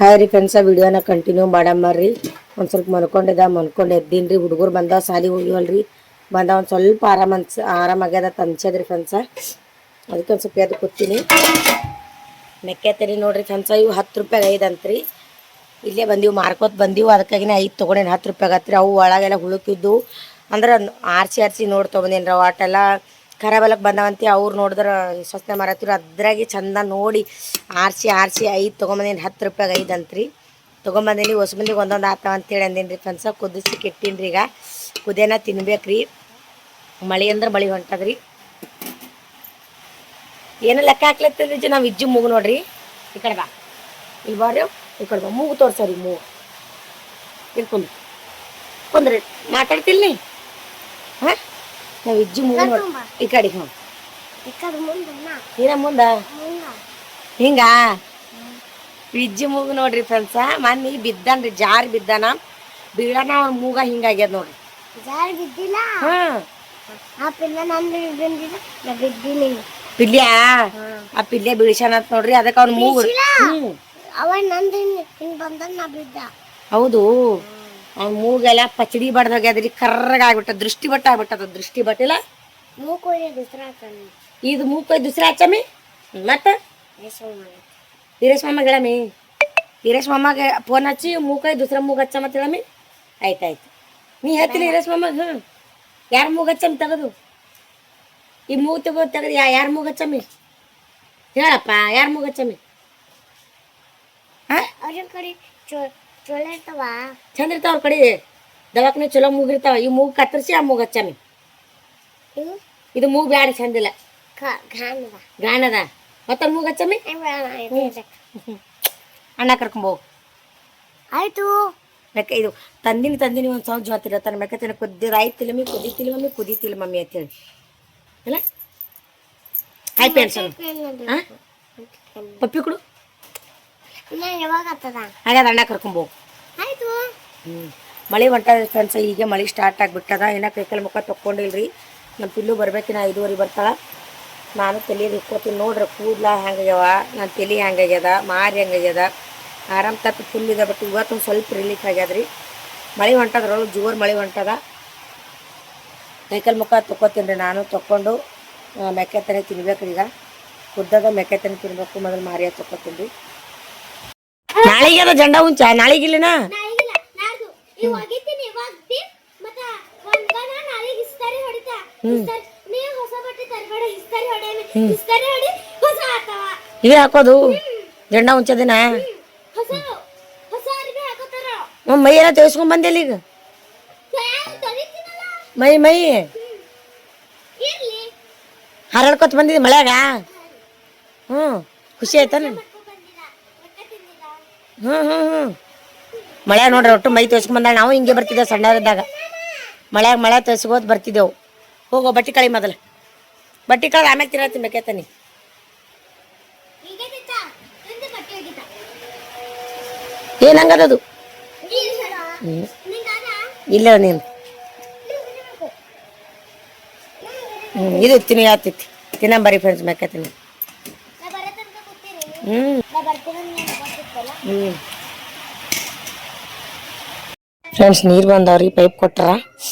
Hi ರೀ friends, ವಿಡಿಯೋನ continue ಮಾಡಮ್ಮರ್ರಿ. ಒಂದು ಸ್ವಲ್ಪ ಮನ್ಕೊಂಡು ಎದ್ದೀನ್ರಿ. ಹುಡುಗರು ಬಂದ ಸಾಲಿಗೆ ಹೋಗಿವಲ್ರಿ, ಬಂದ ಒಂದು ಸ್ವಲ್ಪ ಆರಾಮಾಗ್ಯದ ತಂಚದ್ರಿ ಫ್ರೆಂಡ್ಸ. ಅದಕ್ಕೆ ಒಂದು ಸ್ವಲ್ಪ ಎದ್ದು ಕೂತೀನಿ. ಮೆಕ್ಕೆತರಿ ನೋಡ್ರಿ ಫ್ರೆಂಡ್ಸ, ಇವು 10 ರೂಪಾಯಿಗೆ 5 ಅಂತ್ರಿ. ಇಲ್ಲೇ ಬಂದೀವಿ, ಮಾರ್ಕೋತ್ ಬಂದೀವಿ. ಅದಕ್ಕಾಗಿನೇ 5 ತೊಗೊಂಡೇನು 10 ರೂಪಾಯಿಗೆ ಹತ್ರಿ. ಅವು ಒಳಗೆಲ್ಲ ಹುಳುಕಿದ್ದು ಅಂದ್ರೆ ಆರಿಸಿ ನೋಡಿ ತೊಗೊಂಡೇನ್ರಿ. ಅವಾಟೆಲ್ಲ ಖರಾಬಲಕ್ಕೆ ಬಂದವಂತಿ. ಅವ್ರು ನೋಡಿದ್ರೆ ಸ್ವಸ್ಥ ಮಾರತ್ತಿರು. ಅದ್ರಾಗೆ ಚಂದ ನೋಡಿ ಆರಿಸಿ 5 ತೊಗೊಂಬಂದೇನು 10 ರೂಪಾಯಿಗೆ 5 ಅಂತ್ರಿ. ತೊಗೊಂಬಂದೇನಿ. ಹೊಸ ಮಂದಿಗೆ ಒಂದೊಂದು ಆತಾವ ಅಂತೇಳಿ ಅಂದೇನಿ ರೀ ಫ್ರೆಂಡ್ಸ. ಕುದಿಸಿ ಕೆಟ್ಟಿನ್ರಿ. ಈಗ ಕುದಿಯೋನ ತಿನ್ಬೇಕ್ರಿ. ಮಳೆ ಅಂದ್ರೆ ಮಳೆ ಹೊಂಟದ್ರಿ. ಏನೋ ಲೆಕ್ಕ ಹಾಕ್ಲತ್ತದ್ರಿ. ನಾವು ಇಜ್ಜು ಮೂಗು ನೋಡ್ರಿ. ಈ ಕಡೆ ಬಾ, ಇಲ್ಲಿ ಬಾರಿ, ಈ ಕಡೆ ಬಾ. ಮೂಗು ತೋರ್ಸರಿ. ಮೂಗು ಇಲ್ಲಿ ಕುಂದ್ರಿ ಮಾತಾಡ್ತಿಲ್ ನೀ. ಹಾಂ, ನಾವು ಇಜ್ಜು ಮೂಗು ನೋಡಿ ಈ ಕಡೆ. ಹ್ಞೂ, ಏನ ಮುಂದ ಹಿಂಗ ಇಜ್ಜಿ ಮೂಗು ನೋಡ್ರಿ ಫ್ರೆಂಡ್ಸ. ಮನ್ನಿ ಬಿದ್ದಾನ್ರಿ, ಜಾರಿ ಬಿದ್ದಾನ. ಬೀಳನ ಅವ್ನ ಮೂಗ ಹಿಂಗಾಗ್ಯದ ನೋಡ್ರಿ. ಪಿಲ್ಯ ಆ ಪಿಲ್ಯ ಬೀಳ್ಸ್ಯಾನಂತ ನೋಡ್ರಿ. ಅದಕ್ಕೆ ಅವ್ನ ಮೂಗು ಹೌದು. ಅವ್ನ ಮೂಗೆಲ್ಲ ಪಚಡಿ ಬಡ್ದೋಗ್ಯದ್ರಿ. ಕರ್ರಗ ಆಗ್ಬಿಟ್ಟ. ದೃಷ್ಟಿ ಬಟ್ಟ ಆಗ್ಬಿಟ್ಟದ. ದೃಷ್ಟಿ ಬಟ್ಟಿಲ್ಲ ಇದು ಮೂಕೊಯ್ ದುಸ್ರಾ ಹಚ್ಚಮಿ. ಮತ್ತೆ ವೀರೇಶ್ ಮಾಮ ಹೇಳಮಿ. ವೀರೇಶ್ ಮಾಮಗೆ ಫೋನ್ ಹಚ್ಚಿ ಮೂಕೊಯ್ ದುಸ್ರಾ ಮೂಗು ಹಚ್ಚ ಮತ್ತೆ ಹೇಳಮಿ. ಆಯ್ತಾಯ್ತು, ನೀ ಹೇಳ್ತೀನಿ ವೀರೇಶ್ ಮಾಮಗೆ. ಹ್ಞೂ, ಯಾರ ಮೂಗು ಹಚ್ಚಮಿ ತೆಗೆದು? ಈ ಮೂಗು ತೆಗೆದು ಯಾರ ಮೂಗು ಹಚ್ಚಮಿ ಹೇಳಪ್ಪ. ಯಾರ ಮೂಗು ಹಚ್ಚಮಿ? ಹಾಂ, ಚಂದ ಇರ್ತಾವ ಅವ್ರ ಕಡೆ. ದವಾಖಾನೆ ಚಲೋ ಮೂಗಿರ್ತಾವ. ಈ ಮೂಗು ಕತ್ತರಿಸಿ ಆ ಮೂಗು ಹಚ್ಚಮಿ. ಇದು ಮೂಗು ಬ್ಯಾಡ, ಚಂದಿಲ್ಲ. ಗಾಣದ ಮತ್ತ ಮೂಗು ಹಚ್ಚಮಿ. ಅಣ್ಣ ಕರ್ಕೊಂಬೋಗು. ಆಯ್ತು. ಮೆಕ್ಕ ಇದು ತಂದಿನಿ ಒಂದು ಸೌಜ್ ಮಾತಿರತ್ತಾನೆ. ಮೆಕ್ಕತನ ಕುದ್ದಿರ ಮಮ್ಮಿ, ಕುದೀತಿಲ್ಲ ಮಮ್ಮಿ ಅಂತೇಳಿ ಅಲ್ಲ. ಆಯ್ತು ಪೆನ್ಸನ್. ಹಾಂ, ಪಪ್ಪಿ ಕೊಡು. ಹಾಗಾದ್ರೆ ಅಣ್ಣ ಕರ್ಕೊಂಬೋಗು. ಆಯ್ತು. ಮಳೆ ಹೊಂಟದ ಫ್ರೆಂಡ್ಸ. ಈಗ ಮಳೆ ಸ್ಟಾರ್ಟ್ ಆಗಿಬಿಟ್ಟದ. ಏನೋ ಕೈಕಲ್ ಮುಖ ತೊಗೊಂಡಿಲ್ರಿ. ನಮ್ಮ ಪಿಲ್ಲು ಬರ್ಬೇಕಿನ 5:15 ಬರ್ತಾಳೆ. ನಾನು ತಲೆಯಲ್ಲಿ ಇಕ್ಕೋತೀನಿ ನೋಡ್ರಿ. ಕೂದಲ ಹೆಂಗಾಗ್ಯವ, ನನ್ನ ತಲೆ ಹೆಂಗಾಗ್ಯದ, ಮಾರಿ ಹೆಂಗಾಗ್ಯದ. ಆರಾಮ್ ತಪ್ಪಿ ಫುಲ್ ಇದೆ. ಬಟ್ ಇವತ್ತೊಂದು ಸ್ವಲ್ಪ ರಿಲೀಫ್ ಆಗ್ಯದ್ರಿ. ಮಳೆ ಹೊಂಟದ್ರೊಳಗೆ ಜೋರು ಮಳೆ ಹೊಂಟದ. ಕೈಕಲ್ ಮುಖ ತೊಗೋತೀನಿ ರೀ. ನಾನು ತೊಗೊಂಡು ಮೆಕ್ಕೆತನೆ ತಿನ್ಬೇಕ್ರಿ. ಈಗ ಉದ್ದದ ಮೆಕ್ಕೆತನೆ ತಿನ್ಬೇಕು. ಮೊದಲು ಮಾರಿಯ ತೊಗೋತೀನಿ ರೀ. ನಾಳೆಗೆ ಅದ ಜಂಡ ಹುಂಚ. ನಾಳೆಗಿಲ್ಲನ ಇವೇ ಹಾಕೋದು ಜಂಡ ಹುಂಚದಿನ. ಮೈ ಎಲ್ಲ ತೆಗೆಸ್ಕೊಂಡ್ ಬಂದಿಲ್ಲ ಈಗ. ಮೈ ಹರಡ್ಕೊತ ಬಂದಿದ್ದಿ ಮಳ್ಯಾಗ. ಹ್ಞೂ, ಖುಷಿ ಆಯ್ತಾನ. ಹ್ಞೂ ಮಳೆ ನೋಡ್ರಿ. ಒಟ್ಟು ಮೈ ತೋರ್ಸ್ಕೊಂಬಂದಾಳ. ನಾವು ಹಿಂಗೆ ಬರ್ತಿದ್ದೇವೆ ಸಣ್ಣವರಿದ್ದಾಗ. ಮಳೆ ತೋರ್ಸ್ಕೋತ ಬರ್ತಿದ್ದೆವು. ಹೋಗೋ ಬಟ್ಟೆ ಕಳಿ ಮೊದಲು. ಬಟ್ಟೆ ಕಳೆದು ಆಮೇಲೆ ತಿನ್ನತ್ತೀನಿ ಮೆಕ್ಕೆತನಿ. ಏನಂಗದದು? ಇಲ್ಲ ನೀನು. ಇದು ತಿನ್ನಿ ಯಾತಿತ್ತು ತಿನ್ನಂಬರಿ ಫ್ರೆಂಡ್ಸ್ ಮೆಕ್ಕೆತನಿ. ಫ್ರೆಂಡ್ಸ್ ನೀರು ಬಂದವ್ರಿ. ಪೈಪ್ ಕೊಟ್ರ.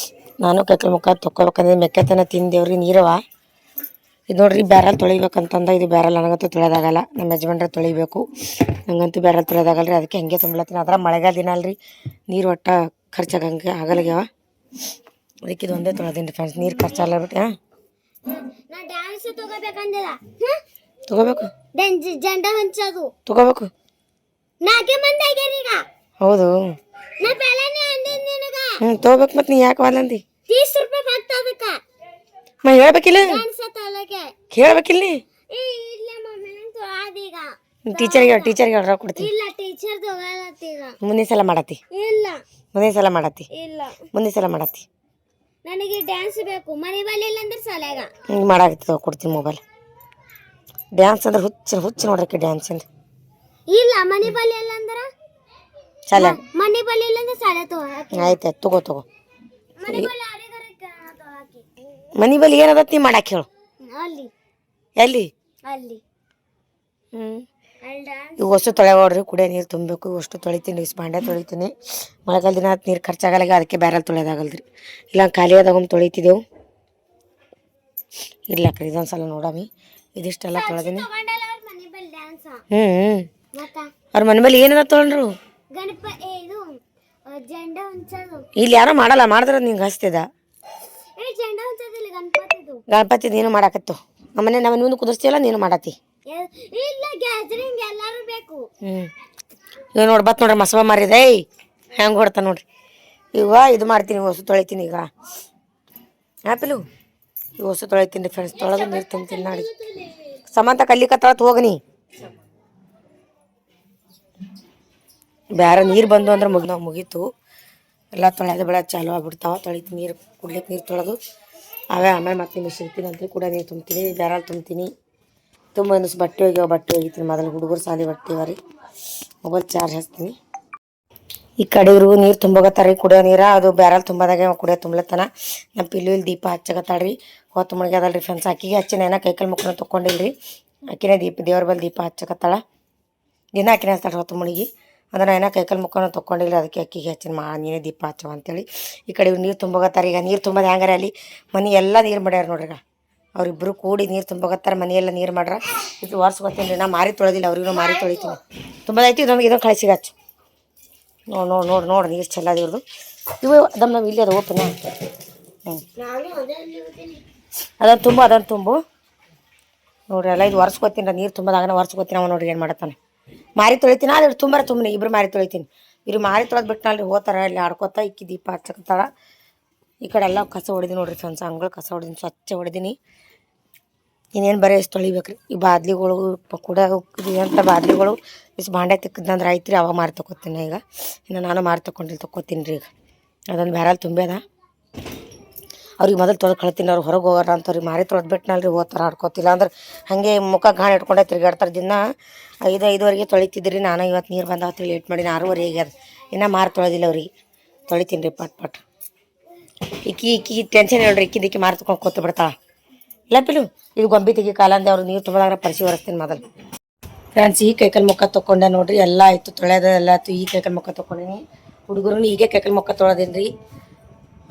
ನಾನು ಕೈಕಲ್ ಮುಖ ತೊಗೋಬೇಕಂದ್ರೆ ಮೆಕ್ಕೆತನ ತಿಂದೇವ್ರಿ. ನೀರವ ಇದು ನೋಡ್ರಿ. ಬ್ಯಾರಲ್ ತೊಳಿಬೇಕಂತಂದ. ಇದು ಬ್ಯಾರಲ್ ನನಗಂತೂ ತೊಳೆಯೋದಾಗಲ್ಲ. ನಮ್ಮ ಯಜಮಾನ್ರೆ ತೊಳಿಬೇಕು. ನಂಗಂತೂ ಬ್ಯಾರಲ್ ತೊಳೆಯೋದಾಗಲ್ರಿ. ಅದಕ್ಕೆ ಹಂಗೆ ತುಂಬ್ಲತ್ತೀನಿ. ಅದ್ರ ಮಳೆಗಾಲ ದಿನ ಅಲ್ರಿ, ನೀರು ಒಟ್ಟ ಖರ್ಚಾಗಂಗೆ ಆಗಲ್ಗ್ಯಾವ. ಅದಕ್ಕೆ ಇದು ಒಂದೇ ತೊಳೆದೀನಿ ಫ್ರೆಂಡ್ಸ್. ನೀರು ಖರ್ಚಾಗಲ್ಲ ಬಿಟ್ಟು. ಹಾಂ, ತಗೋಬೇಕು. ಜಂಡ ಹಂಚೋದು ತಗೋಬೇಕು. ಹೌದು. ತಗೋಬೇಕು. ಮತ್ತೆ ನೀ ಯಾಕೆ ವಾಲಂದಿ? ಹೇಳ್ಬೇಕಿಲ್ಲ. ಕೇಳ್ಬೇಕಿಲ್ಲ. ಟೀಚರ್ಗೆ ರೊಕ್ಕ ಕೊಡ್ತೀನಿ. ಮುಂದಿನ ಸಲ ಮಾಡತ್ತಿ. ನನಗೆ ಡ್ಯಾನ್ಸ್ ಬೇಕು. ಮನೆ ಬಲ್ಲಿ ಇಲ್ಲ ಅಂದ್ರೆ ಸಾಲಾಗ ಮಾಡಾಕತ್ತಿ. ಕೊಡ್ತೀನಿ ಮೊಬೈಲ್. ಡ್ಯಾನ್ಸ್ ಅಂದ್ರೆ ಹುಚ್ಚ ನೋಡ್ರಕ್ಕೆ. ಡ್ಯಾನ್ಸ್ ಅಂದ್ರೆ ಇಲ್ಲ. ಮನೆ ಬಲ್ಲಿ ಇಲ್ಲ ಅಂದ್ರೆ ಸಾಲ. ಮನೆ ಬಲ್ಲಿ ಇಲ್ಲ ಅಂದ್ರೆ ಸಾಲ ಆಯ್ತು. ತಗೋ. ಮನೆ ಬಲ್ಲಿ ಏನದತ್ ನೀ ಮಾಡಾಕ ಹೇಳು. ಎಲ್ಲಿ? ಹ್ಞೂ, ಇವು ಅಷ್ಟು ತೊಳೆಯೋಡ್ರಿ, ಕುಡಿಯೋ ನೀರು ತುಂಬಬೇಕು. ಇವು ಅಷ್ಟು ತೊಳಿತೀನಿ, ಇಷ್ಟು ಭಾಂಡೆ ತೊಳಿತೀನಿ. ಮಳೆಗಾಲ ದಿನ ನೀರು ಖರ್ಚಾಗಲ್ಲ, ಅದಕ್ಕೆ ಬ್ಯಾರಲ್ ತೊಳೆಯೋದಾಗಲ್ರಿ. ಇಲ್ಲ ಖಾಲಿ ಆದಾಗ ತೊಳಿತಿದ್ದೆವು. ಇರ್ಲಕ್ರಿ ಇದೊಂದು ಸಲ ನೋಡಮಿ. ಇದಿಷ್ಟೆಲ್ಲ ತೊಳೆದೀನಿ. ಅವ್ರ ಮನೆ ಮೇಲೆ ಏನಾರ ತೊಗೊಂಡ್ರು ಇಲ್ಲಿ ಯಾರೋ ಮಾಡಲ್ಲ, ಮಾಡಿದ್ರ ನಿಂಗೆ ಹಚ್ತಿದ ಗಣಪತಿ ನೀನು ಮಾಡಾಕತ್ತು. ನಮ್ಮನೆ ನಾವು ನೀನು ಕುದಿಸ್ತೀವಲ್ಲ, ನೀನು ಮಾಡತ್ತಿ. ಇವ್ ನೋಡಿ ಬತ್ ನೋಡ್ರಿ ಮಸವ ಮಾರಿದೆ ಹೆಂಗೆ ಹೊಡ್ತಾ ನೋಡ್ರಿ. ಇವ ಇದು ಮಾಡ್ತೀನಿ, ಹೊಸು ತೊಳಿತೀನಿ ಈಗ. ಆ್ಯಪಿಲು ಇವು ಹೊಸು ತೊಳಿತೀನಿ ರೀ ಫ್ರೆಂಡ್ಸ್. ತೊಳೆದು ನೀರು ತುಂಬ್ತೀನಿ ನಾಡಿ. ಸಮಂತ ಕಲ್ಲಿಕತ್ತಾಳತ್ ಹೋಗನಿ. ಬ್ಯಾರೆ ನೀರು ಬಂದು ಅಂದ್ರೆ ಮುಗೀತು. ಎಲ್ಲ ತೊಳೆದು ಬೆಳೆ ಚಾಲು ಆಗ್ಬಿಡ್ತಾವ. ತೊಳಿತೀನಿ, ನೀರು ಕುಡ್ಲಿಕ್ಕೆ ನೀರು ತೊಳೆದು ಆಮೇಲೆ ಮತ್ತೆ ನಿಮಗೆ ಸಿಗ್ತೀನಿ ಅಂತ ಕೂಡ ನೀರು ತುಂಬ್ತೀನಿ. ಬ್ಯಾರಲ್ಲಿ ತುಂಬ್ತೀನಿ. ತುಂಬ ಒಂದಿವ್ಸ ಬಟ್ಟೆ ಒಗಿತೀನಿ. ಮೊದಲು ಹುಡುಗರು ಸಾಲಿ ಬಟ್ಟೆ ರೀ. ಮೊಬೈಲ್ ಚಾರ್ಜ್ ಹಚ್ತೀನಿ. ಈ ಕಡೆಯವ್ರಿಗೂ ನೀರು ತುಂಬೋಗತ್ತಾರ ಕುಡಿಯೋ ನೀರು. ಅದು ಬ್ಯಾರಲ್ ತುಂಬೋದಾಗೆ ಕುಡಿಯೋ ತುಂಬ್ಲತ್ತಾನ. ನಮ್ಮ ಪಿಲ್ಲು ಇಲ್ಲಿ ದೀಪ ಹಚ್ಚಕತ್ತಾಳ್ರಿ. ಹೊತ್ತು ಮುಳುಗಿ ಅದಲ್ರಿ ಫ್ರೆಂಡ್ಸ್. ಅಕ್ಕಿಗೆ ಹಚ್ಚಿನ ಏನೋ ಕೈಕಲ್ ಮುಖನ ತೊಗೊಂಡಿಲ್ರಿ. ಅಕ್ಕಿನೇ ದೇವ್ರ ಬಲ್ಲಿ ದೀಪ ಹಚ್ಚಕತ್ತಾಳ. ದಿನ ಅಕ್ಕಿನೇ ಹಚ್ತಾಳೆ ಹೊತ್ತು ಮುಳುಗಿ. ಅದನ್ನು ಏನೋ ಕೈಕಲ್ ಮುಖನ ತೊಗೊಂಡಿಲ್ಲ, ಅದಕ್ಕೆ ಅಕ್ಕಿಗೆ ಹಚ್ಚಿನ ನೀನೇ ದೀಪ ಹಚ್ಚವ ಅಂತೇಳಿ. ಈ ಕಡೆ ನೀರು ತುಂಬೋಗತ್ತಾರ. ಈಗ ನೀರು ತುಂಬೋದು ಹೆಂಗಾರ ಅಲ್ಲಿ ಮನೆ ಎಲ್ಲ ನೀರು ಮಾಡ್ಯಾರ ನೋಡ್ರಿ. ಈಗ ಅವ್ರಿಬ್ಬರು ಕೂಡಿ ನೀರು ತುಂಬೋಗತ್ತಾರ. ಮನೆಯೆಲ್ಲ ನೀರು ಮಾಡ್ರ. ಇದು ಒರ್ಸ್ಕೊತೀನಿ ರೀ. ನಾ ಮಾರಿ ತೊಳೆದಿಲ್ಲ, ಅವ್ರಿಗೂ ಮಾರಿ ತೊಳಿತೀನಿ. ತುಂಬೋದೈತಿ. ಇದೊಂದು ಕಳಿಸಿಗೆ ಹಚ್ಚು. ನೋಡಿ ನೀರು ಚೆಲ್ಲೋದು ಇವ್ರದ್ದು. ಇವು ಅದನ್ನು ನಾವು ಇಲ್ಲಿ ಅದು ಓಪನ್. ಅದನ್ನು ತುಂಬು ನೋಡ್ರಿ. ಎಲ್ಲ ಇದು ಒರ್ಸ್ಕೊತೀನಿ. ನೀರು ತುಂಬೋದಾಗನ ಒರ್ಸ್ಕೊತೀನಿ. ಅವ ನೋಡ್ರಿ ಏನು ಮಾಡತ್ತಾನೆ. ಮಾರಿ ತೊಳಿತೀನಿ. ಅದು ತುಂಬನಿ ಇಬ್ರು ಮಾರಿ ತೊಳಿತೀನಿ. ಇವ್ರು ಮಾರಿ ತೊಳೆದು ಬಿಟ್ಟನಲ್ರಿ, ಹೋತಾರ ಇಲ್ಲಿ ಆಡ್ಕೊತಾ. ಇಕ್ಕಿ ದೀಪ ಹಚ್ಚಕತ್ತಾಳ. ಈ ಕಡೆ ಎಲ್ಲ ಕಸ ಹೊಡಿದೀನಿ ನೋಡ್ರಿ ಫ್ರೆಂಡ್ಸ್. ಅಂಗಳು ಕಸ ಹೊಡಿದೀನಿ, ಸ್ವಚ್ಛ ಹೊಡಿದೀನಿ. ಇನ್ನೇನು ಬರೀ ಎಷ್ಟು ತೊಳಿಬೇಕ್ರಿ. ಈ ಬಾದ್ಲಿಗಳು ಕೂಡ ಅಂತ ಬಾದ್ಲಿಗಳು ಇಷ್ಟು ಭಾಂಡೆ ತಿಕ್ಕದಂದ್ರೆ ಆಯ್ತು ರೀ. ಅವಾಗ ಮಾರಿ ತೊಗೊತೀನಿ. ಈಗ ಇನ್ನು ನಾನು ಮಾರಿ ತೊಗೊತೀನಿ ರೀ. ಈಗ ಅದೊಂದು ಬ್ಯಾರಲ್ಲಿ ತುಂಬ್ಯದ. ಅವ್ರಿಗೆ ಮೊದಲು ತೊಳೆದು ಕಳ್ತೀನಿ. ಅವ್ರು ಹೊರಗೆ ಹೋಗೋರ ಅಂತವ್ರಿಗೆ ಮಾರಿ ತೊಳೆದು ಬಿಟ್ಟನಲ್ರಿ, ಹೋಗ್ತಾರೆ ಆಡ್ಕೊತಿಲ್ಲ ಅಂದ್ರೆ ಹಾಗೆ ಮುಖ ಗಾಣ ಇಟ್ಕೊಂಡೆ ತಿರುಗಾಡ್ತಾರೆ. ದಿನ 5:05ವರೆಗೆ ತೊಳಿತಿದ್ರಿ. ನಾನು ಇವತ್ತು ನೀರು ಬಂದಾವ ಲೇಟ್ ಮಾಡಿ 6:30 ಆಗ್ಯದ. ಇನ್ನೂ ಮಾರಿ ತೊಳೆದಿಲ್ಲ ಅವ್ರಿಗೆ. ತೊಳಿತೀನಿ ರೀ ಪಟ್. ಇಕ್ಕಿ ಟೆನ್ಷನ್ ಹೇಳ್ರಿ. ಇಕ್ಕಿ ಮಾರಿ ತೊಗೊಂಡು ಕೂತು ಬಿಡ್ತಾಳೆ. ಇಲ್ಲ ಪಿಲು ಇದು ಗೊಂಬಿ ತೆಗಿ ಕಾಲಂದೆ. ಅವ್ರು ನೀರು ತುಂಬೋದಾಗ ಪರಿಸಿ ಒರೆಸ್ತೀನಿ ಮೊದಲು ಫ್ರೆಂಡ್ಸ್. ಈ ಕೈಕಲ್ ಮುಖ ತೊಗೊಂಡೆ ನೋಡ್ರಿ. ಎಲ್ಲ ಆಯಿತು ತೊಳೆದ ಎಲ್ಲ ಆಯ್ತು. ಈ ಕೈಕಲ್ ಮುಖ ತೊಗೊಂಡಿನಿ. ಹುಡುಗರು ಹೀಗೆ ಕೈಕಲ್ ಮುಖ ತೊಳೆದೀನಿ ರೀ.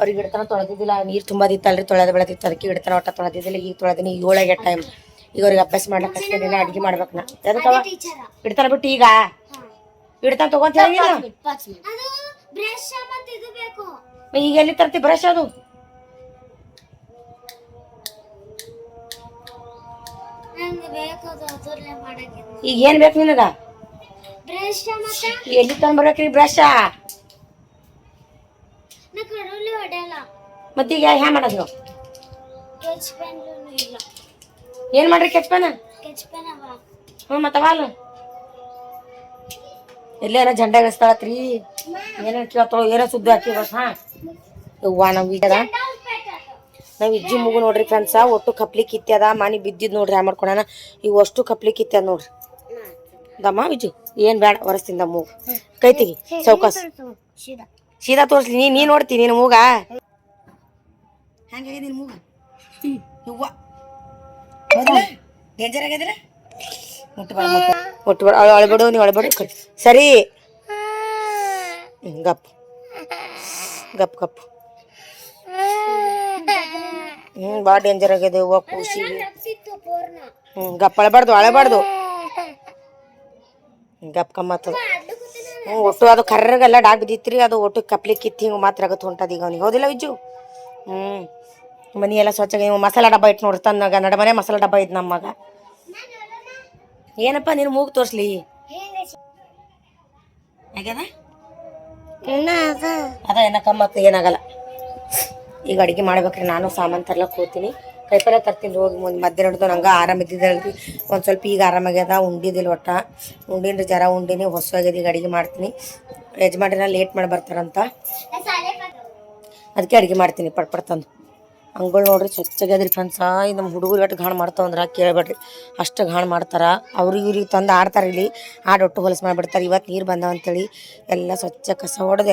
ಅವ್ರಿಗೆ ಇಡ್ತಾನ ತೊಳೆದಿದ್ದಿಲ್ಲ. ನೀರು ತುಂಬೋದಿತ್ತಲ್ರಿ, ತೊಳೆದ ಬೆಳೆದಿತ್ತು. ಅದಕ್ಕೆ ಇಡ್ತಾನ ಒಟ್ಟ ತೊಳೆದಿದ್ದಿಲ್ಲ. ಈಗ ತೊಳೆದಿನಿ. 7 ಟೈಮ್. ಈಗ ಅವ್ರಿಗೆ ಅಭ್ಯಾಸ ಮಾಡ್ಲಿಕ್ಕೆ ಹಚ್ಚಿಲ್ಲ. ಅಡುಗೆ ಮಾಡ್ಬೇಕು. ನಾ ಎದಕ್ಕವ ಇಡ್ತಾನ ಬಿಟ್ಟು ಈಗ ಇಡ್ತಾನ ತೊಗೊಂತ ಹೇಳಿಲ್ಲ. ಈಗ ಎಲ್ಲಿ ತರ್ತಿ ಬ್ರಷ್? ಅದು ಈಗ ಏನ್ ಬೇಕು ನಿನಗ? ಎಲ್ಲಿ ತಂದ್ಬರ್ಬೇಕ್ರಿ ಬ್ರಷ್? ಮತ್ತೀಗ ಹ್ಯಾ ಮಾಡೋದು? ಏನ್ ಮಾಡ್ರಿ ಕೆಚ್ ಪೆನ್? ಹ್ಞೂ ಮತ್ತವ ಅಲ್ಲ ಎಲ್ಲೇನ ಜಂಡೆ ಗಳಿಸ್ತಾಳತ್ರಿ. ಏನೇನು ಕೇಳ್ತಾಳು, ಏನೋ ಸುದ್ದಿ ಹಾಕಿ ಬಸ್. ಹಾಂ ಯವ್ವ ನಾವು ಈಗ ನಾವು ಇಜ್ಜಿ ಮುಗು ನೋಡ್ರಿ ಫ್ರೆಂಡ್ಸ. ಒಟ್ಟು ಕಪ್ಲಿ ಕಿತ್ಯದ. ಮನೆ ಬಿದ್ದಿದ್ದು ನೋಡ್ರಿ. ಹ್ಯಾ ಮಾಡ್ಕೊಳಣ. ಈಗ ಅಷ್ಟು ಕಪ್ಲಿ ಕಿತ್ಯದ ನೋಡ್ರಿ. ದಮ್ಮ ವಿಜು ಏನು ಬೇಡ ಒರೆಸ್ತಿಂದ ಮೂಗು. ಕೈ ತೆಗಿ ಚೌಕಾಸ್. ಸೀದಾ ತೋರಿಸ್ಲಿ. ನೀ ನೋಡ್ತೀನಿ ನೀನು ಮೂಗ ಹೆಂಗಾಗಿದೆ ನಿನ್ನ ಮೂಗ? ಯವ್ವ ಡೇಂಜರ್ ಆಗ್ಯದಿಲ್ಲ. ಮುಟ್ಬೇಡ ಅಳಬೇಡು. ನೀವು ಅಳಬೇಡು. ಸರಿ ಗಪ್ ಭಾಳ ಡೇಂಜರ್ ಆಗಿದೆ ಹೂವು ಕೂಸಿ. ಗಪ್ ಅಳಬಾರ್ದು. ಗಪ್ ಕಮ್ಮತ್ತದ. ಒಟ್ಟು ಅದು ಕರ್ರಗೆಲ್ಲ ಡಾಕ್ ಬಿದ್ದಿತ್ರಿ. ಅದು ಒಟ್ಟು ಕಪ್ಲಿ ಕಿತ್ತಿ ಹಿಂಗೆ ಮಾತ್ರ ಆಗತ್ತೆ ಹೊಂಟದ ಈಗ ಅವ್ನಿಗೆ. ಹೌದಿಲ್ಲ ವಿಜ್ಜು? ಮನಿ ಎಲ್ಲ ಸ್ವಚ್ಛ. ಮಸಾಲ ಡಬ್ಬ ಇಟ್ಟು ನೋಡ್ರಿ ತನ್ನಾಗ. ನಡಮನೆ ಮಸಾಲ ಡಬ್ಬ ಇದ್ದು ನಮ್ಮ ಮಗ. ಏನಪ್ಪ ನೀನು ಮೂಗು ತೋರಿಸ್ಲಿ. ಆಗ್ಯದ ಅದ ಏನ ಕಮ್ಮತ್ತ. ಏನಾಗಲ್ಲ. ಈಗ ಅಡುಗೆ ಮಾಡ್ಬೇಕ್ರಿ. ನಾನು ಸಾಮಾನು ತರ್ಲಕ್ಕೆ ಹೋಗ್ತೀನಿ. ಕೈಪಲ್ಲೆ ತರ್ತೀನಿ ಹೋಗಿ. ಮಧ್ಯಾಹ್ನ ಹಿಡ್ದು ನಂಗೆ ಆರಾಮ ಇದ್ದಿದ್ದಲ್ರಿ. ಒಂದು ಸ್ವಲ್ಪ ಈಗ ಆರಾಮಾಗ್ಯದ. ಉಂಡಿದ್ದಿಲ್ಲ ಒಟ್ಟ. ಉಂಡಿನ್ರಿ ಜರ ಉಂಡಿನಿ. ಹೊಸವಾಗ್ಯದ. ಈಗ ಅಡುಗೆ ಮಾಡ್ತೀನಿ. ಯಜಮಾನ್ರನ್ನ ಲೇಟ್ ಮಾಡಿ ಬರ್ತಾರಂತ, ಅದಕ್ಕೆ ಅಡುಗೆ ಮಾಡ್ತೀನಿ ಪಟ್ ತಂದು. ಅಂಗಳು ನೋಡ್ರಿ ಸ್ವಚ್ಛಾಗ್ಯದ್ರಿ ಫ್ರೆಂಡ್ಸ. ನಮ್ಮ ಹುಡುಗರು ಎಷ್ಟು ಗಾಣ ಮಾಡ್ತಾವಂದ್ರೆ ಕೇಳಬೇಡ್ರಿ. ಅಷ್ಟು ಗಾಣ ಮಾಡ್ತಾರೆ. ಇವ್ರಿಗೆ ತಂದು ಆಡ್ತಾರೆ. ಇಲ್ಲಿ ಒಟ್ಟು ಹೊಲಸು ಮಾಡಿಬಿಡ್ತಾರೆ. ಇವತ್ತು ನೀರು ಬಂದಾವ ಅಂತೇಳಿ ಎಲ್ಲ ಸ್ವಚ್ಛ ಕಸ ಹೊಡೆದು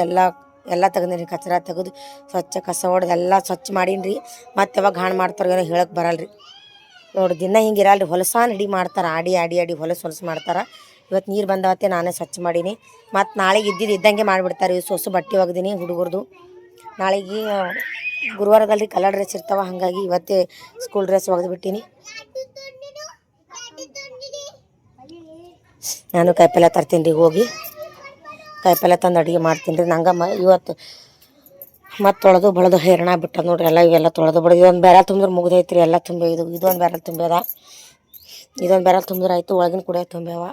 ಎಲ್ಲ ತೆಗೆದ್ರಿ. ಕಚರ ತೆಗೆದು ಸ್ವಚ್ಛ ಕಸ ಹೊಡೆದು ಎಲ್ಲ ಸ್ವಚ್ಛ ಮಾಡೀನಿ ರೀ. ಮತ್ತೆ ಯಾವಾಗ ಗಾಣ ಮಾಡ್ತಾರೆ ಏನೋ ಹೇಳಕ್ಕೆ ಬರಲ್ರಿ. ನೋಡಿ ದಿನ ಹಿಂಗೆ ಇರಲ್ರಿ, ಹೊಲಸಾನ ರೆಡಿ ಮಾಡ್ತಾರೆ, ಆಡಿ ಆಡಿ ಆಡಿ ಹೊಲಸು ಮಾಡ್ತಾರೆ. ಇವತ್ತು ನೀರು ಬಂದವತ್ತೆ ನಾನೇ ಸ್ವಚ್ಛ ಮಾಡೀನಿ. ಮತ್ತು ನಾಳೆಗೆ ಇದ್ದಂಗೆ ಮಾಡಿಬಿಡ್ತಾರೆ. ಇವು ಸೊಸು ಬಟ್ಟೆ ಒಗ್ದೀನಿ ಹುಡುಗರ್ದು. ನಾಳೆಗೆ ಗುರುವಾರದಲ್ಲಿ ಕಲರ್ ಡ್ರೆಸ್ ಇರ್ತಾವೆ, ಹಾಗಾಗಿ ಇವತ್ತೇ ಸ್ಕೂಲ್ ಡ್ರೆಸ್ ಒಗೆದ್ಬಿಟ್ಟೀನಿ. ನಾನು ಕಾಯಿಪಲ್ಯ ತರ್ತೀನಿ ರೀ, ಹೋಗಿ ಕಾಯಿಪಲ್ಯ ತಂದು ಅಡುಗೆ ಮಾಡ್ತೀನಿ ರೀ. ನಂಗೆ ಇವತ್ತು ಮತ್ತು ತೊಳೆದು ಬಳದು ಹೈರಾಣ ಬಿಟ್ಟ ನೋಡ್ರಿ. ಇವೆಲ್ಲ ತೊಳೆದು ಬಡದು ಇದೊಂದು ಬ್ಯಾರಲ್ ತುಂಬಿದ್ರೆ ಮುಗ್ದೈತ್ರಿ. ಎಲ್ಲ ತುಂಬಿ ಇದೊಂದು ಬ್ಯಾರಲ್ ತುಂಬ್ಯದ, ಇದೊಂದು ಬ್ಯಾರಲ್ ತುಂಬಿದ್ರೆ ಆಯಿತು. ಒಳಗಿನ ಕುಡಿಯೋದು ತುಂಬ್ಯಾವ.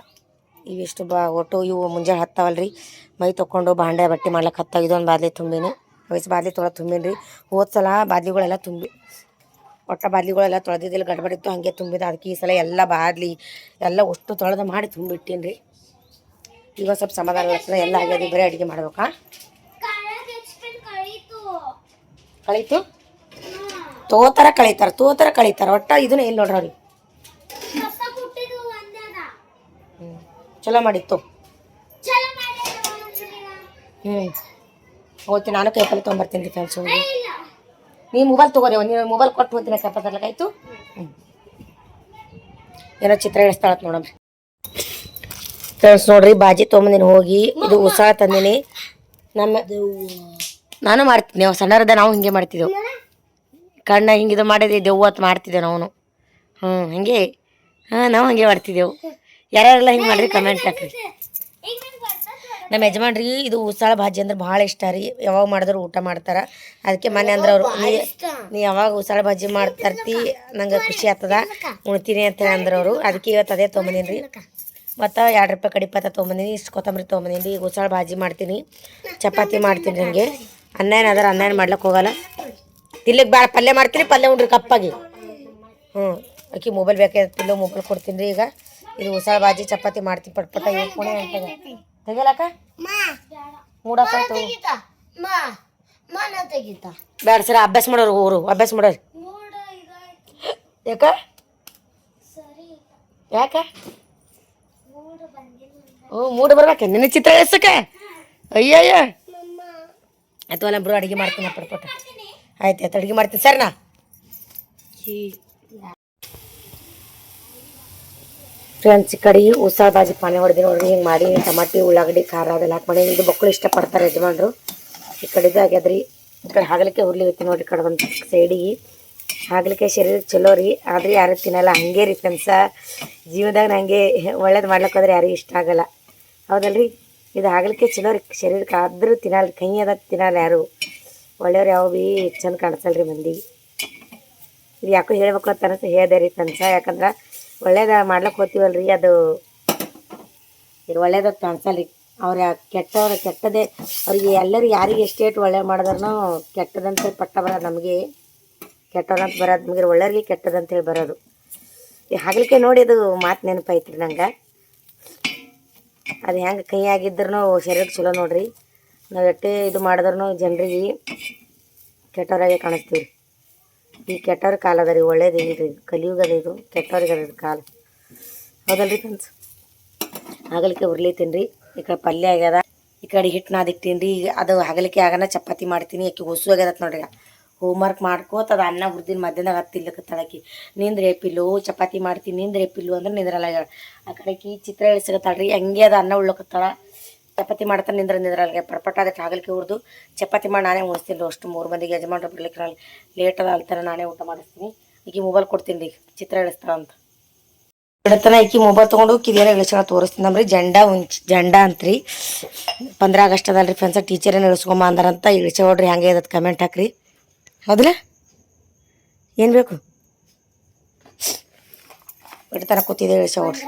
ಇವಿಷ್ಟು ಒಟ್ಟು ಇವು ಮುಂಜಾನೆ ಹತ್ತಾವಲ್ರಿ. ಮೈ ತೊಗೊಂಡು ಬಾಂಡೆ ಬಟ್ಟೆ ಮಾಡ್ಲಿಕ್ಕೆ ಹತ್ತಾವ. ಇದೊಂದು ಬಾದ್ಲಿ ತುಂಬಿನಿ, ವಯಸ್ಸು ಬಾದ್ಲಿ ತೊಳೆದು ತುಂಬಿನಿ ರೀ. ಹೋದ್ಸಲ ಬಾದ್ಲಿಗಳೆಲ್ಲ ತುಂಬಿ ಒಟ್ಟು ಬಾದ್ಲಿಗಳೆಲ್ಲ ತೊಳೆದಿದ್ದಿಲ್ಲ, ಗಡ್ಬಡಿತ್ತು, ಹಾಗೆ ತುಂಬಿದ. ಅದಕ್ಕೆ ಈ ಸಲ ಎಲ್ಲ ಬಾದ್ಲಿ ಎಲ್ಲ ಅಷ್ಟು ತೊಳೆದು ಮಾಡಿ ತುಂಬಿಟ್ಟೀನಿ ರೀ. ಈಗ ಸ್ವಲ್ಪ ಸಮಾಧಾನ ಆಗ್ತದೆ, ಎಲ್ಲ ಆಗ್ಯದ. ಬರೀ ಅಡುಗೆ ಮಾಡ್ಬೇಕಾ? ಕಳೀತು ತೋತರ ಕಳೀತಾರ ಒಟ್ಟು ಇದನ್ನ ಎಲ್ಲಿ ನೋಡ್ರಿ ಅವ್ರಿಗೆ. ಚಲೋ ಮಾಡಿತ್ತು. ಹೋಗ್ತೀನಿ ನಾನು ಕಾಯಿಪಲ್ಲೆ ತೊಗೊಂಬರ್ತೀನಿ ರೀ ಫ್ರೆಂಡ್ಸ್. ಹೋಗಿ ನೀವು ಮೊಬೈಲ್ ತೊಗೋರಿ, ನೀವು ಮೊಬೈಲ್ ಕೊಟ್ಟು ಹೋಗ್ತೀನಿ ಕಾಯಿಪಲ್ಲೆ ತರ್ಲಿಕ್ಕಾಯ್ತು. ಏನೋ ಚಿತ್ರ ಇಳಿಸ್ತಾಳತ್ ನೋಡಮ್ರಿ ಫ್ರೆಂಡ್ಸ್. ನೋಡ್ರಿ ಬಾಜಿ ತೊಗೊಂಬಂದಿನಿ ಹೋಗಿ. ಇದು ಉಸಾಳ ತಂದಿನಿ. ನಾನು ಮಾಡ್ತೀನಿ, ನಾವು ಸಣ್ಣರದ ನಾವು ಹಿಂಗೆ ಮಾಡ್ತಿದ್ದೆವು. ಕಣ್ಣ ಹಿಂಗೆ ಇದು ಮಾಡಿದ್ವಿ, ದೆವ್ವತ್ತು ಮಾಡ್ತಿದ್ದೆವು ನಾವು. ಹಿಂಗೆ ನಾವು ಹಂಗೆ ಮಾಡ್ತಿದ್ದೆವು. ಯಾರೆಲ್ಲ ಹಿಂಗೆ ಮಾಡ್ರಿ ಕಮೆಂಟ್ ಹಾಕ್ರಿ. ನಮ್ಮ ಯಜಮಾನ್ರಿ ಇದು ಉಸಾಳ ಭಾಜಿ ಅಂದ್ರೆ ಭಾಳ ಇಷ್ಟ ರೀ. ಯಾವಾಗ ಮಾಡಿದ್ರು ಊಟ ಮಾಡ್ತಾರೆ. ಅದಕ್ಕೆ ಮನೆ ಅಂದ್ರೆ ಅವರು ನೀ ಯಾವಾಗ ಉಸಾಳ ಭಾಜಿ ಮಾಡ್ತರ್ತಿ ನಂಗೆ ಖುಷಿ ಆಗ್ತದ, ಉಣ್ತೀನಿ ಅಂತ ಹೇಳಿ ಅಂದ್ರೆ ಅವರು. ಅದಕ್ಕೆ ಇವತ್ತು ಅದೇ ತೊಗೊಂಬಂದೀನಿ ರೀ. ಮತ್ತು 2 ರೂಪಾಯಿ ಕಡಿಪತ್ತ ತೊಗೊಂಬಂದೀನಿ. ಇಷ್ಟು ಕೊತ್ತಂಬರಿ ತೊಗೊಂಬಂದೀನಿ ರೀ. ಈಗ ಉಸಾಳ ಭಾಜಿ ಮಾಡ್ತೀನಿ, ಚಪಾತಿ ಮಾಡ್ತೀನಿ. ನನಗೆ ಅನ್ನ ಅದರ ಅನ್ನ ಮಾಡ್ಲಿಕ್ಕೆ ಹೋಗಲ್ಲ. ತಿಲ್ಲಿಗೆ ಭಾಳ ಪಲ್ಯ ಮಾಡ್ತೀನಿ, ಪಲ್ಯ ಉಂಡ್ರಿ ಕಪ್ಪಾಗಿ. ಆಕಿ ಮೊಬೈಲ್ ಬೇಕಾಗಿಲ್ಲ, ಮೊಬೈಲ್ ಕೊಡ್ತೀನಿ ರೀ. ಈಗ ಇದು ಉಸಾಳ ಭಾಜಿ ಚಪಾತಿ ಮಾಡ್ತೀನಿ ಪಟ್ಪಟ. ಇವ್ಕೊಂಡೆ ಅಂತ ತೆಗಿಲಕ್ಕ ಮೂಡಕ್ಕಾಯ್ತು ಬೇಡ ಸರ. ಅಭ್ಯಾಸ ಮಾಡೋರು ಊರು ಅಭ್ಯಾಸ ಮಾಡೋರು. ಯಾಕ ಮೂಡು ಬರ್ಬೇಕ ನಿನ್ನ ಚಿತ್ರ ಎಸಕ್ಕೆ? ಅಯ್ಯಯ್ಯ ಅಥವಾ ಅಲ್ಲೊಬ್ರು ಅಡುಗೆ ಮಾಡ್ತೀನಿ ಪಟ್ಪಟ. ಆಯ್ತು ಅಡುಗೆ ಮಾಡ್ತೀನಿ ಸರ್. ನಾ ಫ್ರೆಂಡ್ಸ್ ಈ ಕಡೆ ಉಸಾಳ ಭಾಜಿ ಪಾನೆ ಹೊಡೆದು ನೋಡ್ರಿ. ಹಿಂಗೆ ಮಾಡಿ ಟಮಾಟಿ ಉಳ್ಳಾಗಡ್ಡಿ ಖಾರ ಅದೆಲ್ಲ ಹಾಕಿ ಮಾಡಿ. ಇದು ಮಕ್ಕಳು ಇಷ್ಟಪಡ್ತಾರೆ ಯಜಮಾನ್ರು. ಈ ಕಡೆದು ಆಗ್ಯದ್ರಿ. ಈ ಕಡೆ ಹಾಗಲಿಕ್ಕೆ ಹುರ್ಲಿಗತ್ತಿ ನೋಡ್ರಿ. ಈ ಕಡೆ ಒಂದು ಸೈಡಿಗೆ ಹಾಗಲಿಕ್ಕೆ ಶರೀರ ಚಲೋ ರೀ, ಆದ್ರೆ ಯಾರು ತಿನ್ನಲ್ಲ. ಹಂಗೆ ರೀ ಫ್ರೆಂಡ್ಸ, ಜೀವನದಾಗ ನಂಗೆ ಒಳ್ಳೇದು ಮಾಡ್ಲಿಕ್ಕೆ ಹೋದ್ರೆ ಯಾರಿಗೂ ಇಷ್ಟ ಆಗಲ್ಲ, ಹೌದಲ್ರಿ? ಇದು ಹಾಗಲಿಕ್ಕೆ ಚಲೋ ರೀ ಶರೀರಕ್ಕೆ, ಆದರೂ ತಿನ್ನಲ್ಲ. ಕೈ ಅದ ತಿನ್ನಲ್ಲ ಯಾರು. ಒಳ್ಳೆಯವ್ರು ಯಾವ ಭೀ ಚಂದ ಕಾಣಿಸಲ್ರಿ ಮಂದಿಗೆ. ಇದು ಯಾಕೋ ಹೇಳ್ಬೇಕು ಅಂತ ಅನಿಸ್ತು, ಹೇಳಿದೆ ರೀ ಫ್ರೆಂಡ್ಸ. ಯಾಕಂದ್ರೆ ಒಳ್ಳೇದು ಮಾಡ್ಲಿಕ್ಕೆ ಹೋಗ್ತೀವಲ್ರಿ, ಅದು ಈಗ ಒಳ್ಳೇದಾಗ ಕಾಣಿಸಲ್ರಿ. ಅವ್ರ ಕೆಟ್ಟದೇ ಅವ್ರಿಗೆ ಎಲ್ಲರಿಗೆ ಯಾರಿಗೆ ಎಷ್ಟೇಟು ಒಳ್ಳೆ ಮಾಡಿದ್ರೂ ಕೆಟ್ಟದಂತ ಪಟ್ಟ ಬರೋದು ನಮಗೆ, ಕೆಟ್ಟವ್ರಂತ ಬರೋದು ನಮಗೆ, ಒಳ್ಳೆಯವ್ರಿಗೆ ಕೆಟ್ಟದಂತೇಳಿ ಬರೋದು. ಈ ಹಾಗಲಿಕ್ಕೆ ನೋಡಿ ಅದು ಮಾತು ನೆನಪಾಯ್ತು ರೀ ನಂಗೆ. ಅದು ಹೆಂಗೆ ಕೈ ಆಗಿದ್ರೂ ಶರೀರಕ್ಕೆ ಚಲೋ ನೋಡ್ರಿ. ನಾವು ಎಷ್ಟೇ ಇದು ಮಾಡಿದ್ರೂ ಜನರಿಗೆ ಕೆಟ್ಟವರಾಗೆ ಕಾಣಿಸ್ತೀವಿ. ಈ ಕೆಟ್ಟವ್ರ ಕಾಲ ಅದ ರೀ, ಒಳ್ಳೇದು ಇಲ್ರಿ. ಕಲಿಯುಗದ ಇದು, ಕೆಟ್ಟವ್ರಿಗೆ ಅದ ಕಾಲ, ಹೌದಲ್ರಿ ಫ್ರೆಂಡ್ಸ್? ಹಾಗಲಿಕ್ಕೆ ಉರ್ಲಿತೀನಿ ರೀ. ಈ ಕಡೆ ಪಲ್ಯ ಆಗ್ಯದ, ಈ ಕಡೆ ಹಿಟ್ಟು ನಾದಿಕ್ತೀನಿ ರೀ. ಅದು ಹಾಗಲಿಕ್ಕೆ ಆಗನ ಚಪಾತಿ ಮಾಡ್ತೀನಿ. ಆಕೆ ಹೊಸು ಆಗ್ಯದತ್ ನೋಡ್ರಿ. ಹೋಮ್ವರ್ಕ್ ಮಾಡ್ಕೋತ ಅದು ಅನ್ನ ಹುರ್ದಿನ ಮಧ್ಯಾಹ್ನದಾಗ ಹತ್ತಿಲ್ಲಕತ್ತಾಳಕಿ. ನಿಂದ್ರೆ ಪಿಲ್ಲು ಚಪಾತಿ ಮಾಡ್ತೀನಿ, ನಿಂದ್ರೆ ಪಿಲ್ಲು ಅಂದ್ರೆ ನಿಂದ್ರಲ್ಲ. ಆ ಕಡೆಕಿ ಚಿತ್ರ ಇಳಿಸಕತ್ತಾಳ್ರಿ. ಹಂಗೆ ಅದು ಅನ್ನ ಉಳ್ಳಕತ್ತಾಳ. ಚಪಾತಿ ಮಾಡ್ತಾನೆ ನಿಂದ್ರಲ್ಲ. ಪಟ್ಪಟ ಅದಕ್ಕೆ ಹಾಗಲಿಕ್ಕೆ ಹುರಿದು ಚಪಾತಿ ಮಾಡಿ ನಾನೇ ಉಣಿಸ್ತೀನಿ ರೀ. ಅಷ್ಟು 3 ಮಂದಿಗೆ ಯಜಮಾನ್ರು ಬರ್ಲಿಕ್ಕೆ ಲೇಟ್ ಅದ ಅಲ್ತಾರ, ನಾನೇ ಊಟ ಮಾಡಿಸ್ತೀನಿ. ಈಕಿ ಮೊಬೈಲ್ ಕೊಡ್ತೀನಿ ರೀ, ಚಿತ್ರ ಇಳಿಸ್ತಾಳ ಅಂತ ಇಡತನ. ಈಕಿ ಮೊಬೈಲ್ ತೊಗೊಂಡು ಕಿರಿಯರ ಇಳಿಸ್ಕೊಂಡು ತೋರಿಸ್ತೀನಿ ನಮ್ರಿ. ಜಂಡ ಅಂತ್ರಿ 15 ಆಗಸ್ಟ್ ಅದಲ್ರಿ ಫ್ರೆಂಡ್ಸ. ಟೀಚರೇನು ಇಳಿಸ್ಕೊಂಬ ಅಂದಾರಂತ ಇಳಿಸಿ ನೋಡ್ರಿ. ಹಂಗೆ ಇರೋದು ಕಮೆಂಟ್ ಹಾಕ್ರಿ, ಹೌದಲ್ಲ? ಏನು ಬೇಕು ಇಡ್ತಾರ ಕೂತಿದೆ ಇಳಿಸಿ ನೋಡ್ರಿ.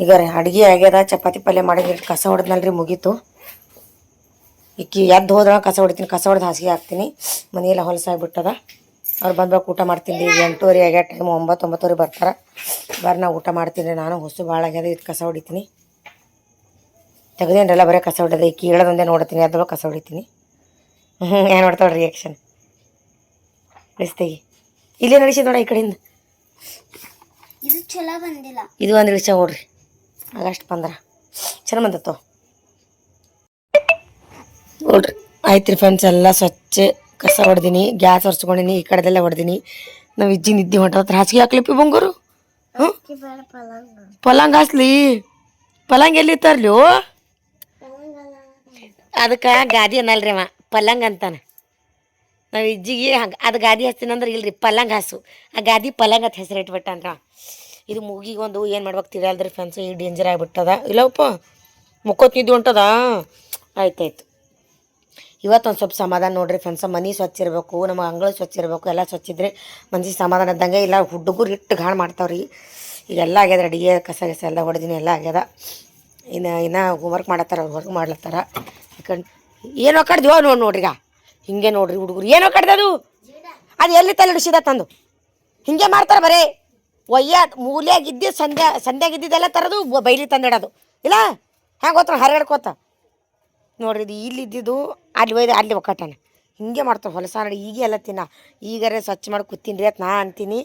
ಈಗ ರೀ ಅಡುಗೆ ಆಗ್ಯದ, ಚಪಾತಿ ಪಲ್ಯ ಮಾಡಿ ಕಸ ಹೊಡೆದ್ನಲ್ರಿ, ಮುಗೀತು. ಈಕಿ ಎದ್ದು ಹೋದ್ರೆ ಕಸ ಹೊಡಿತೀನಿ, ಕಸ ಹೊಡೆದು ಹಾಸಿಗೆ ಹಾಕ್ತೀನಿ. ಮನೆಯೆಲ್ಲ ಹೊಲಸಾಗ್ಬಿಟ್ಟದ. ಅವ್ರು ಬಂದ್ಬೇಕು ಊಟ ಮಾಡ್ತೀನಿ ರೀ. 8:30 ಆಗ್ಯದ ಟೈಮ್, 9-9:30 ಬರ್ತಾರೆ. ನಾ ಊಟ ಮಾಡ್ತೀನಿ ರೀ. ನಾನು ಹೊಸು ಭಾಳ ಆಗ್ಯದ, ಇದು ಕಸ ಹೊಡಿತೀನಿ. ತೆಗೆದೇನ್ರೆಲ್ಲ ಬರೀ ಕಸ ಹೊಡೆದ. ಈಕಿ ಹೇಳೋದೊಂದೇ ನೋಡ್ತೀನಿ, ಅದ್ರೊಳಗೆ ಕಸ ಹೊಡಿತೀನಿ. ಏನು ಮಾಡ್ತಾಳೆ ರಿಯಾಕ್ಷನ್ ಇಳಿಸ್ತೀವಿ. ಇಲ್ಲೇ ನಡೆಸಿ ನೋಡ ಈ ಕಡೆಯಿಂದ. ಇದು ಚಲೋ ಬಂದಿಲ್ಲ, ಇದು ಒಂದು ಇಳಿಸ ನೋಡ್ರಿ. ಆಗಸ್ಟ್ 15 ಚೆನ್ನಾಗಿ ಬಂದತ್ತೋ ನೋಡ್ರಿ. ಆಯ್ತು ರೀ ಫ್ರೆಂಡ್ಸ್, ಎಲ್ಲ ಸ್ವಚ್ಛ ಕಸ ಹೊಡ್ದೀನಿ, ಗ್ಯಾಸ್ ಒರೆಸ್ಕೊಂಡಿನಿ, ಈ ಕಡೆದೆಲ್ಲ ಹೊಡ್ದೀನಿ. ನಾವು ಇಜ್ಜಿ ನಿದ್ದೆ ಹೊಂಟತ್ರ ಹಾಸಿಗೆ ಹಾಕ್ಲಿಪ್ಪಿ ಬಂಗಾರು. ಹ್ಞೂ ಪಲಂಗ್ ಹಾಸ್ಲಿ. ಪಲಂಗ್ ಎಲ್ಲಿ ತರ್ಲಿ? ಅದಕ್ಕೆ ಗಾದಿ ಅನ್ನಲ್ರಿ ಅವ, ಪಲಂಗ್ ಅಂತಾನೆ. ನಾವು ಇಜ್ಜಿಗೆ ಹಂಗೆ ಅದು ಗಾದಿ ಹಚ್ತೀನಿ ಅಂದ್ರೆ ಇಲ್ರಿ ಪಲಂಗ್ ಹಾಸು. ಆ ಗಾದಿ ಪಲಂಗ್ ಅಂತ ಹೆಸರು ಇಟ್ಬಿಟ್ಟನ್ರ. ಇದು ಮೂಗಿಗೊಂದು ಏನು ಮಾಡ್ಬೇಕು ತಿಳಿಯಲ್ದ್ರಿ ಫ್ರೆಂಡ್ಸ್, ಈಗ ಡೇಂಜರ್ ಆಗಿಬಿಟ್ಟದ. ಇಲ್ಲವಪ್ಪ ಮುಕ್ಕೋತ್ ನಿದ್ದೆ ಹೊಂಟದ. ಆಯ್ತಾಯ್ತು, ಇವತ್ತೊಂದು ಸ್ವಲ್ಪ ಸಮಾಧಾನ ನೋಡ್ರಿ ಫ್ರೆಂಡ್ಸ. ಮನೆ ಸ್ವಚ್ಛ ಇರಬೇಕು, ನಮ್ಮ ಅಂಗಳ ಸ್ವಚ್ಛ ಇರಬೇಕು. ಎಲ್ಲ ಸ್ವಚ್ಛ ಇದ್ರೆ ಮನ್ಸಿಗೆ ಸಮಾಧಾನ ಇದ್ದಂಗೆ. ಇಲ್ಲ ಹುಡುಗರು ಇಟ್ಟು ಗಾಣ ಮಾಡ್ತಾವ್ರಿ. ಈಗೆಲ್ಲ ಆಗ್ಯದ, ಅಡುಗೆ ಕಸ ಗಸ ಎಲ್ಲ ಹೊಡೆದಿನಿ, ಎಲ್ಲ ಆಗ್ಯದ. ಇನ್ನು ಹೋಮ್ವರ್ಕ್ ಮಾಡತ್ತಾರ, ಅವ್ರು ವರ್ಕ್ ಮಾಡ್ಲತ್ತಾರ. ಯಾಕಂಡು ಏನೋ ಕಡ್ದು ನೋಡ್ರಿ. ಈಗ ಹಿಂಗೆ ನೋಡ್ರಿ ಹುಡುಗರು ಏನೋ ಕಡ್ದದು. ಅದು ಎಲ್ಲಿ ತಲೆ ಹಿಡಿಸಿದ ತಂದು ಹಿಂಗೆ ಮಾಡ್ತಾರೆ ಬರೀ. ಮೂಲೆಯಾಗಿದ್ದು ಸಂಧ್ಯಾಗಿದ್ದೆಲ್ಲ ತರೋದು ಬೈಲಿ ತಂದಿಡೋದು. ಇಲ್ಲ ಹೆಂಗೆ ಗೊತ್ತ ಹರಗಡ್ಕೋತ ನೋಡ್ರಿ. ಇದು ಇಲ್ಲಿದ್ದು ಅಲ್ಲಿ ಒಯ್ದು ಅಲ್ಲಿ ಒಕ್ಕಟಾನೆ ಹಿಂಗೆ ಮಾಡ್ತಾರೆ ಹೊಲಸ ನೋಡಿ. ಈಗ ಎಲ್ಲ ಈಗಾರೆ ಸ್ವಚ್ಛ ಮಾಡಿ ಕೂತೀನಿ ಅಂತ ನಾ ಅಂತೀನಿ,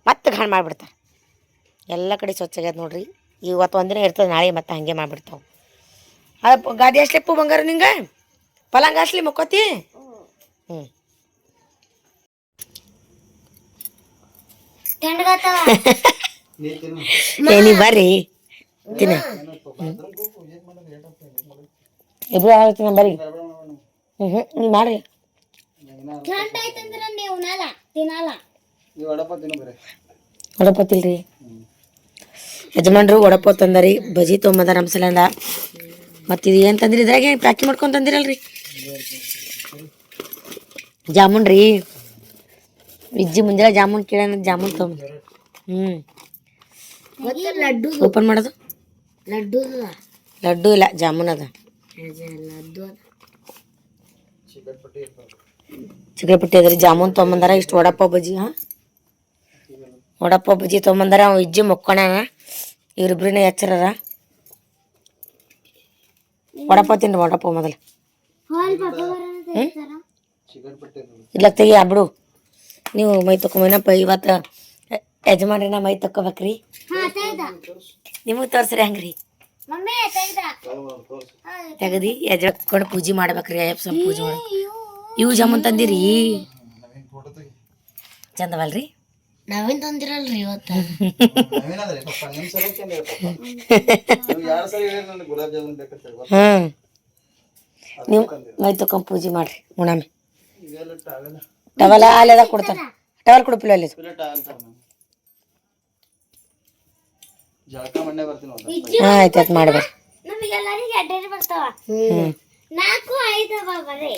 ಮತ್ತೆ ಗಾಣ ಮಾಡಿಬಿಡ್ತಾರೆ. ಎಲ್ಲ ಕಡೆ ಸ್ವಚ್ಛ ಆಗ್ಯದ ನೋಡ್ರಿ. ಇವತ್ತು ಒಂದಿನ ಇರ್ತದೆ, ನಾಳೆ ಮತ್ತೆ ಹಾಗೆ ಮಾಡಿಬಿಡ್ತಾವೆ. ಅದು ಗಾದಿ ಹಸ್ಲಿಪ್ಪು ಬಂಗಾರ ನಿಂಗೆ ಪಲಂಗ ಹಸ್ಲಿ ಮುಕ್ಕೋತಿ. ಹ್ಞೂ ಏನಿ ಬರ್ರಿ ತಿನ್ನ. ಇಬ್ರು ಹೇಳ್ತೀನಿ ಬರ್ರಿ. ನೀ ಮಾಡ್ರಿ. ವಡಪತ್ತಿಲ್ರಿ ಯಜಮಾನ್ರು, ವಡಪ ತಂದರಿ, ಬಜಿ ತೊಗೊಂಬಂದಾರ ಮಸಾಲೆಂದ. ಮತ್ತು ಇದು ಏನು ತಂದಿರಿ ಇದ್ರಾಗೆ ಪ್ಯಾಕಿಂಗ್ ಮಾಡ್ಕೊಂಡು ತಂದಿರಲ್ರಿ? ಜಾಮೂನ್ ರೀ. ಇಜ್ಜಿ ಮುಂಜಾನೆ ಜಾಮೂನ್ ಕೇಳ ಜಾಮೂನ್ ತೊಗೊಂಬ. ಓಪನ್ ಮಾಡೋದು ಲಡ್ಡು ಇಲ್ಲ, ಜಾಮೂನ್ ಅದ. ಚಿಕ್ಕಪಟ್ಟಿ ಅದ್ರಿ. ಜಾಮೂನ್ ತೊಗೊಂಬಂದಾರ. ಇಷ್ಟು ವಡಪಾವ್ ಬಜ್ಜಿ. ವಡಪಾವ್ ಬಜ್ಜಿ ತೊಗೊಂಬಂದಾರ. ಅವ ಇಜ್ಜಿ ಮೊಕ್ಕೋಣ, ಇವ್ರಿಬ್ರನ್ನ ಎಚ್ಚರದ. ವಡಪಾವ್ ತಿನ್ರಿ, ವಡಪಾವ್ ಮೊದಲು. ಇಲ್ಲ ತೆಗಿ ಬಿಡು. ನೀವು ಮೈ ತಕೊಂಬನಪ್ಪ. ಇವತ್ತು ಯಜಮಾನ್ರಿನ ಮೈ ತಕ್ಕೋಬೇಕ್ರಿ. ನಿಮಗೆ ತೋರ್ಸ್ರಿ ಹಂಗ್ರಿ ತೆಗದಿ ಯಜಕೊಂಡು ಪೂಜೆ ಮಾಡ್ಬೇಕ್ರಿ. ಅಯ್ಯಪ್ಪ ಸ್ವಾಮಿ ಪೂಜೆ ಮಾಡ. ಇವು ಜಾಮೂನ್ ತಂದಿರಿ ಚಂದವಲ್ರಿ? ನಾವೇನು ತಂದಿರಲ್ರಿ ಇವತ್ತು. ಹ್ಞೂ ನೀವು ಮೈ ತಕೊಂಡ್ ಪೂಜೆ ಮಾಡ್ರಿ. ಉಣಮೆ ಟವಲ ಅಲ್ಲೆದ ಕೊಡ್ತಾರೆ. ಟವಲ್ ಕೊಡಪಿಲ್ಲ ಅಲ್ಲಿ. ಹಾಂ ಆಯ್ತಾಯ್ತು ಮಾಡ್ಬೇಡಿ.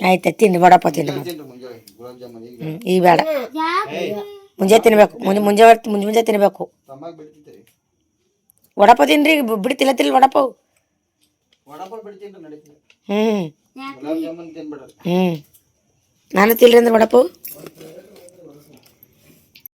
ಆಯ್ತು ತಿನ್ರಿ, ವಡಪಾವ್ ತಿನ್ರಿ. ಈಗ ಬೇಡ, ಮುಂಜೆ ತಿನ್ಬೇಕು. ಮುಂಜೆ ತಿನ್ಬೇಕು. ವಡಪಾವ್ ತಿನ್ರಿ, ಬಿಡ್ತಿಲ್ಲ ತಿಲ್ ವಡಪಾವ್. ಹ್ಞೂ ನಾನು ತಿಲ್ರಿ ಅಂದ್ರೆ ವಡಪಾವ್.